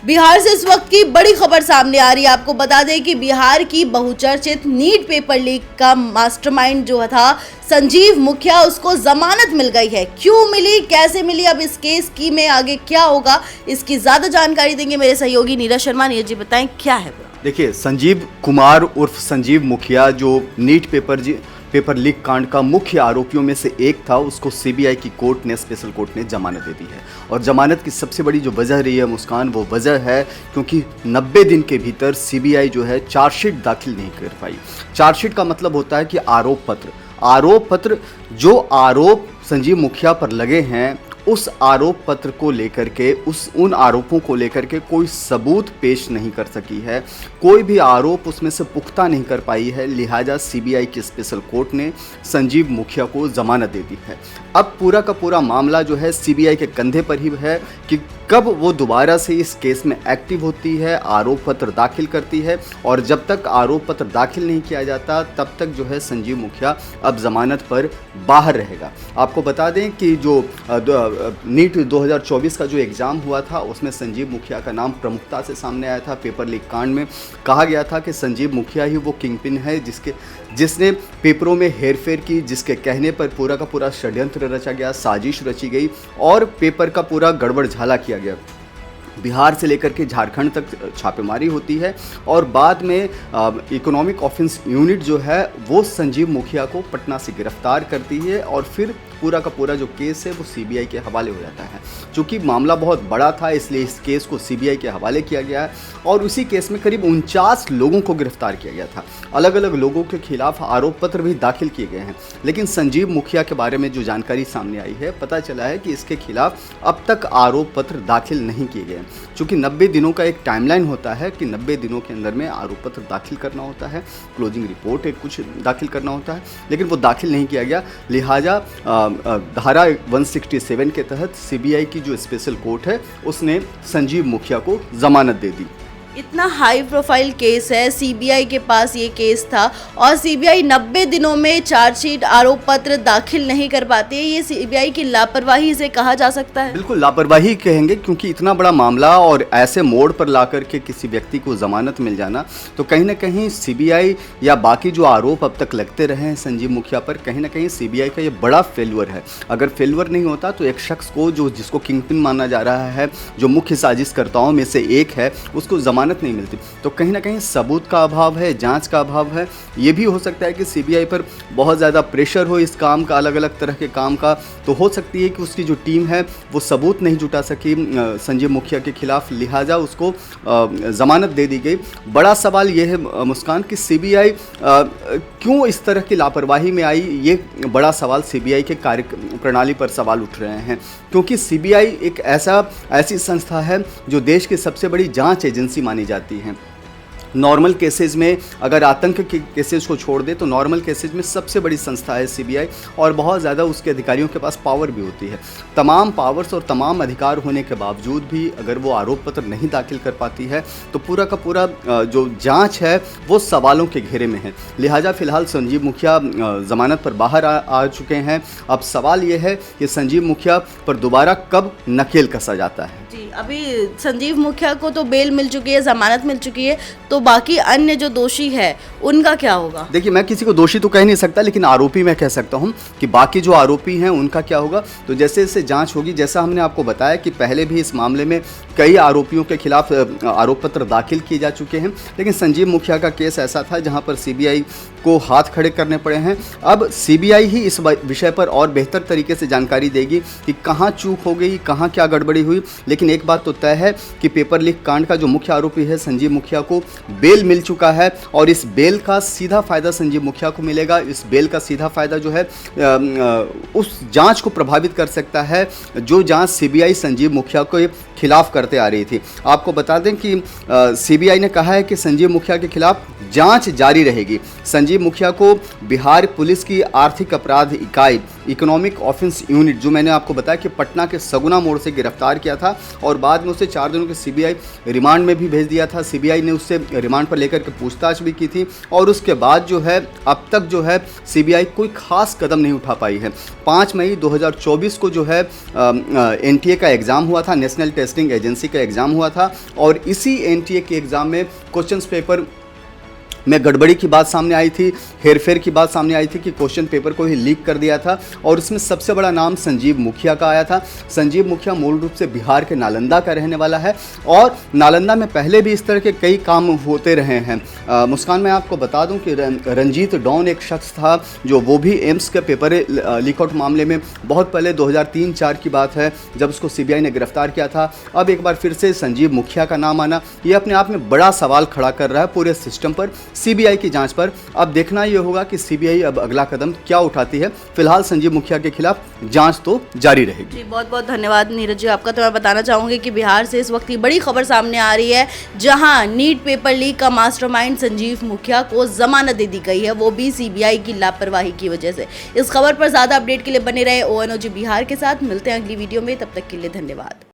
बिहार से इस वक्त की बड़ी खबर सामने आ रही है। आपको बता दें कि बिहार की बहुचर्चित नीट पेपर लीक का मास्टरमाइंड जो था संजीव मुखिया, उसको जमानत मिल गई है। क्यों मिली, कैसे मिली, अब इस केस की में आगे क्या होगा, इसकी ज्यादा जानकारी देंगे मेरे सहयोगी नीरज शर्मा। नीरज जी बताएं क्या है। देखिए, संजीव कुमार उर्फ संजीव मुखिया जो नीट पेपर लीक कांड का मुख्य आरोपियों में से एक था, उसको सीबीआई की कोर्ट ने, स्पेशल कोर्ट ने जमानत दे दी है। और जमानत की सबसे बड़ी जो वजह रही है मुस्कान, वो वजह है क्योंकि 90 दिन के भीतर सीबीआई जो है चार्जशीट दाखिल नहीं कर पाई। चार्जशीट का मतलब होता है कि आरोप पत्र जो आरोप संजीव मुखिया पर लगे हैं, उस आरोप पत्र को लेकर के, उन आरोपों को लेकर के कोई सबूत पेश नहीं कर सकी है, कोई भी आरोप उसमें से पुख्ता नहीं कर पाई है। लिहाजा सीबीआई की स्पेशल कोर्ट ने संजीव मुखिया को जमानत दे दी है। अब पूरा का पूरा मामला जो है सीबीआई के कंधे पर ही है कि कब वो दोबारा से इस केस में एक्टिव होती है, आरोप पत्र दाखिल करती है। और जब तक आरोप पत्र दाखिल नहीं किया जाता तब तक जो है संजीव मुखिया अब जमानत पर बाहर रहेगा। आपको बता दें कि जो नीट 2024 का जो एग्ज़ाम हुआ था, उसमें संजीव मुखिया का नाम प्रमुखता से सामने आया था। पेपर लीक कांड में कहा गया था कि संजीव मुखिया ही वो किंगपिन है जिसने पेपरों में हेरफेर की, जिसके कहने पर पूरा का पूरा षड्यंत्र रचा गया, साजिश रची गई और पेपर का पूरा गड़बड़ झाला किया गया। बिहार से लेकर के झारखंड तक छापेमारी होती है और बाद में इकोनॉमिक ऑफेंस यूनिट जो है वो संजीव मुखिया को पटना से गिरफ्तार करती है और फिर पूरा का पूरा जो केस है वो सीबीआई के हवाले हो जाता है। चूँकि मामला बहुत बड़ा था, इसलिए इस केस को सीबीआई के हवाले किया गया है और उसी केस में करीब 49 लोगों को गिरफ्तार किया गया था। अलग अलग लोगों के खिलाफ आरोप पत्र भी दाखिल किए गए हैं। लेकिन संजीव मुखिया के बारे में जो जानकारी सामने आई है, पता चला है कि इसके खिलाफ अब तक आरोप पत्र दाखिल नहीं किए गए। चूँकि 90 दिनों का एक टाइमलाइन होता है कि 90 दिनों के अंदर में आरोप पत्र दाखिल करना होता है, क्लोजिंग रिपोर्ट एक कुछ दाखिल करना होता है, लेकिन वो दाखिल नहीं किया गया। लिहाजा धारा 167 के तहत सीबीआई की जो स्पेशल कोर्ट है उसने संजीव मुखिया को जमानत दे दी। इतना हाई प्रोफाइल केस है, सीबीआई के पास ये केस था और सीबीआई 90 दिनों में चार्जशीट, आरोप पत्र दाखिल नहीं कर पाती है। ये सीबीआई की लापरवाही से कहा जा सकता है। बिल्कुल लापरवाही कहेंगे, क्योंकि इतना बड़ा मामला और ऐसे मोड़ पर ला करके किसी व्यक्ति को जमानत मिल जाना, तो कहीं ना कहीं सीबीआई या बाकी जो आरोप अब तक लगते रहे हैं संजीव मुखिया पर, कहीं ना कहीं सीबीआई का ये बड़ा फेल्यूर है। अगर फेल्यूर नहीं होता तो एक शख्स को जिसको किंगपिन माना जा रहा है, जो मुख्य साजिशकर्ताओं में से एक है, उसको जमानत नहीं मिलती। तो कहीं ना कहीं सबूत का अभाव है, जांच का अभाव है। ये भी हो सकता है कि सीबीआई पर बहुत ज़्यादा प्रेशर हो इस काम का, अलग अलग तरह के काम का, तो हो सकती है कि उसकी जो टीम है वो सबूत नहीं जुटा सकी संजीव मुखिया के खिलाफ, लिहाजा उसको जमानत दे दी गई। बड़ा सवाल ये है मुस्कान कि सीबीआई क्यों इस तरह की लापरवाही में आई, ये बड़ा सवाल सीबीआई के कार्य प्रणाली पर सवाल उठ रहे हैं। क्योंकि सीबीआई एक ऐसी संस्था है जो देश की सबसे बड़ी जांच एजेंसी मानी जाती है। नॉर्मल केसेस में, अगर आतंक के केसेस को छोड़ दे तो नॉर्मल केसेस में सबसे बड़ी संस्था है सीबीआई और बहुत ज़्यादा उसके अधिकारियों के पास पावर भी होती है। तमाम पावर्स और तमाम अधिकार होने के बावजूद भी अगर वो आरोप पत्र नहीं दाखिल कर पाती है तो पूरा का पूरा जो जांच है वो सवालों के घेरे में है। लिहाजा फ़िलहाल संजीव मुखिया ज़मानत पर बाहर आ चुके हैं। अब सवाल ये है कि संजीव मुखिया पर दोबारा कब नकेल कसा जाता है। जी, अभी संजीव मुखिया को तो बेल मिल चुकी है, जमानत मिल चुकी है, तो बाकी अन्य जो दोषी है उनका क्या होगा? देखिए, मैं किसी को दोषी तो कह नहीं सकता, लेकिन आरोपी मैं कह सकता हूं कि बाकी जो आरोपी हैं उनका क्या होगा। तो जैसे जैसे जांच होगी, जैसा हमने आपको बताया कि पहले भी इस मामले में कई आरोपियों के खिलाफ आरोप पत्र दाखिल किए जा चुके हैं, लेकिन संजीव मुखिया का केस ऐसा था जहां पर सीबीआई को हाथ खड़े करने पड़े हैं। अब सीबीआई ही इस विषय पर और बेहतर तरीके से जानकारी देगी कि कहाँ चूक हो गई, कहाँ क्या गड़बड़ी हुई। लेकिन एक बात तो तय है कि पेपर लीक कांड का जो मुख्य आरोपी है संजीव मुखिया को बेल मिल चुका है और इस बेल का सीधा फायदा संजीव मुखिया को मिलेगा। इस बेल का सीधा फायदा जो है उस जांच को प्रभावित कर सकता है जो जांच सीबीआई संजीव मुखिया के खिलाफ करते आ रही थी। आपको बता दें कि सीबीआई ने कहा है कि संजीव मुखिया के खिलाफ जांच जारी रहेगी। संजीव मुखिया को बिहार पुलिस की आर्थिक अपराध इकाई इकोनॉमिक ऑफेंस यूनिट, जो मैंने आपको बताया कि पटना के सगुना मोड़ से गिरफ्तार किया था और बाद में उसे 4 दिनों के सीबीआई रिमांड में भी भेज दिया था। सीबीआई ने उससे रिमांड पर लेकर के पूछताछ भी की थी और उसके बाद जो है अब तक जो है सीबीआई कोई खास कदम नहीं उठा पाई है। 5 मई 2024 को जो है एनटीए का एग्ज़ाम हुआ था, नेशनल टेस्टिंग एजेंसी का एग्ज़ाम हुआ था और इसी एनटीए के एग्ज़ाम में क्वेश्चन पेपर में गड़बड़ी की बात सामने आई थी, हेरफेर की बात सामने आई थी कि क्वेश्चन पेपर को ही लीक कर दिया था और उसमें सबसे बड़ा नाम संजीव मुखिया का आया था। संजीव मुखिया मूल रूप से बिहार के नालंदा का रहने वाला है और नालंदा में पहले भी इस तरह के कई काम होते रहे हैं। मुस्कान, मैं आपको बता दूं कि रंजीत डॉन एक शख्स था जो वो भी एम्स के पेपर लीकआउट मामले में बहुत पहले 2003-4 की बात है जब उसको सीबीआई ने गिरफ्तार किया था। अब एक बार फिर से संजीव मुखिया का नाम आना ये अपने आप में बड़ा सवाल खड़ा कर रहा है पूरे सिस्टम पर, सीबीआई की जांच पर। अब देखना यह होगा कि सीबीआई अब अगला कदम क्या उठाती है। फिलहाल संजीव मुखिया के खिलाफ जांच तो जारी रहेगी। जी, बहुत बहुत धन्यवाद नीरज जी आपका। तो मैं बताना चाहूँगी कि बिहार से इस वक्त की बड़ी खबर सामने आ रही है, जहां नीट पेपर लीक का मास्टरमाइंड संजीव मुखिया को जमानत दे दी गई है, वो भी सीबीआई की लापरवाही की वजह से। इस खबर पर ज़्यादा अपडेट के लिए बने रहे ONOG बिहार के साथ। मिलते हैं अगली वीडियो में, तब तक के लिए धन्यवाद।